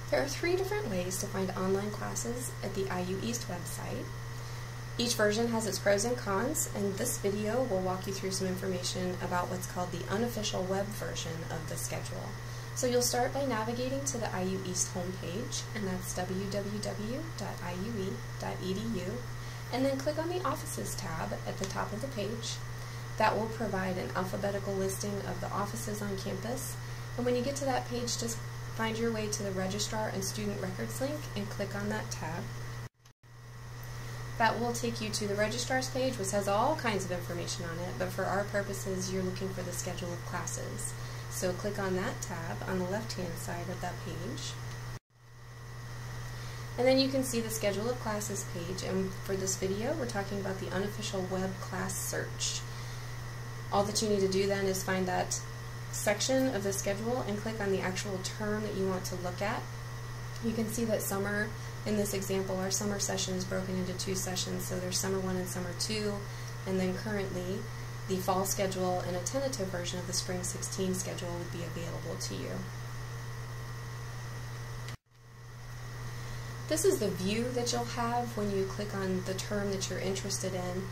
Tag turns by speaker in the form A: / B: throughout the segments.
A: There are 3 different ways to find online classes at the IU East website. Each version has its pros and cons, and this video will walk you through some information about what's called the unofficial web version of the schedule. So you'll start by navigating to the IU East homepage, and that's www.iue.edu, and then click on the Offices tab at the top of the page. That will provide an alphabetical listing of the offices on campus, and when you get to that page, just find your way to the Registrar and Student Records link and click on that tab. That will take you to the Registrar's page, which has all kinds of information on it, but for our purposes, you're looking for the schedule of classes. So click on that tab on the left-hand side of that page. And then you can see the schedule of classes page, and for this video, we're talking about the unofficial web class search. All that you need to do then is find that section of the schedule and click on the actual term that you want to look at. You can see that summer, in this example, our summer session is broken into 2 sessions, so there's summer 1 and summer 2, and then currently the fall schedule and a tentative version of the spring 16 schedule would be available to you. This is the view that you'll have when you click on the term that you're interested in.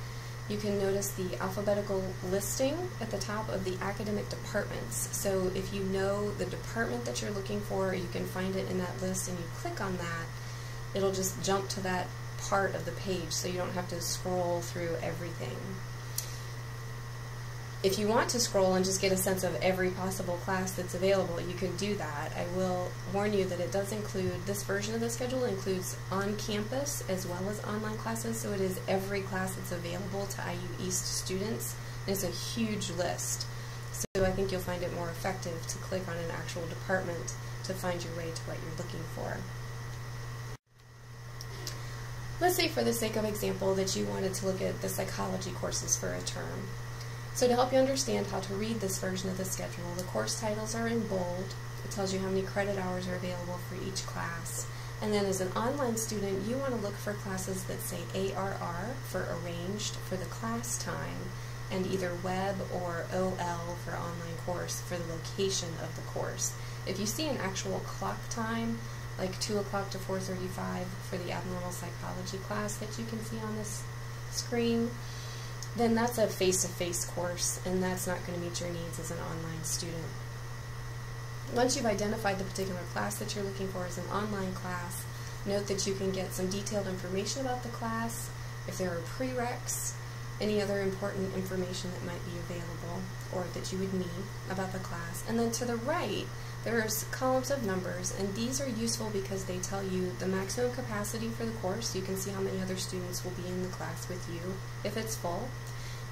A: You can notice the alphabetical listing at the top of the academic departments. So if you know the department that you're looking for, you can find it in that list, and you click on that, it'll just jump to that part of the page so you don't have to scroll through everything. If you want to scroll and just get a sense of every possible class that's available, you can do that. I will warn you that it does include, this version of the schedule includes on-campus as well as online classes, so it is every class that's available to IU East students, and it's a huge list. So I think you'll find it more effective to click on an actual department to find your way to what you're looking for. Let's say for the sake of example that you wanted to look at the psychology courses for a term. So to help you understand how to read this version of the schedule, the course titles are in bold. It tells you how many credit hours are available for each class. And then as an online student, you want to look for classes that say ARR for arranged for the class time, and either web or OL for online course for the location of the course. If you see an actual clock time, like 2 o'clock to 4:35 for the abnormal psychology class that you can see on this screen, then that's a face-to-face course, and that's not going to meet your needs as an online student. Once you've identified the particular class that you're looking for as an online class, note that you can get some detailed information about the class, if there are prereqs, any other important information that might be available or that you would need about the class. And then to the right, there's columns of numbers, and these are useful because they tell you the maximum capacity for the course. You can see how many other students will be in the class with you if it's full.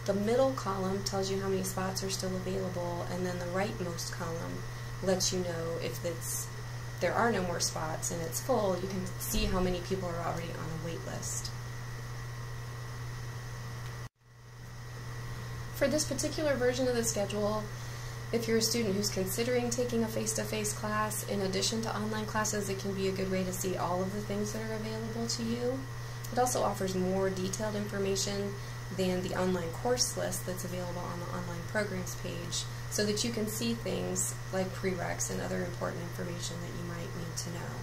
A: The middle column tells you how many spots are still available, and then the rightmost column lets you know if there are no more spots and it's full. You can see how many people are already on a wait list. For this particular version of the schedule, if you're a student who's considering taking a face-to-face class, in addition to online classes, it can be a good way to see all of the things that are available to you. It also offers more detailed information than the online course list that's available on the online programs page, so that you can see things like prereqs and other important information that you might need to know.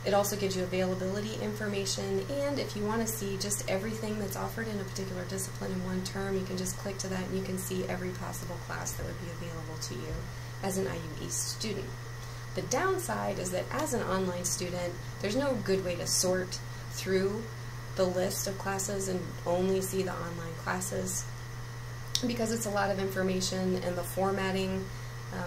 A: It also gives you availability information, and if you want to see just everything that's offered in a particular discipline in one term, you can just click to that and you can see every possible class that would be available to you as an IU East student. The downside is that as an online student, there's no good way to sort through the list of classes and only see the online classes, because it's a lot of information, and the formatting,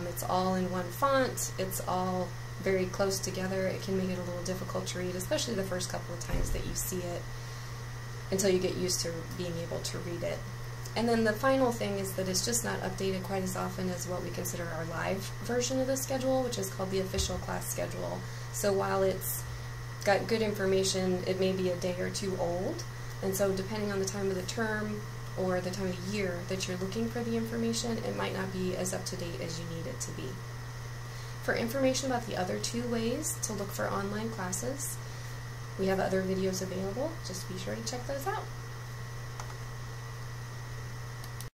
A: it's all in one font, it's all very close together. It can make it a little difficult to read, especially the first couple of times that you see it, until you get used to being able to read it. And then the final thing is that it's just not updated quite as often as what we consider our live version of the schedule, which is called the official class schedule. So while it's got good information, it may be a day or 2 old, and so depending on the time of the term or the time of year that you're looking for the information, it might not be as up to date as you need it to be. For information about the other 2 ways to look for online classes, we have other videos available. Just be sure to check those out.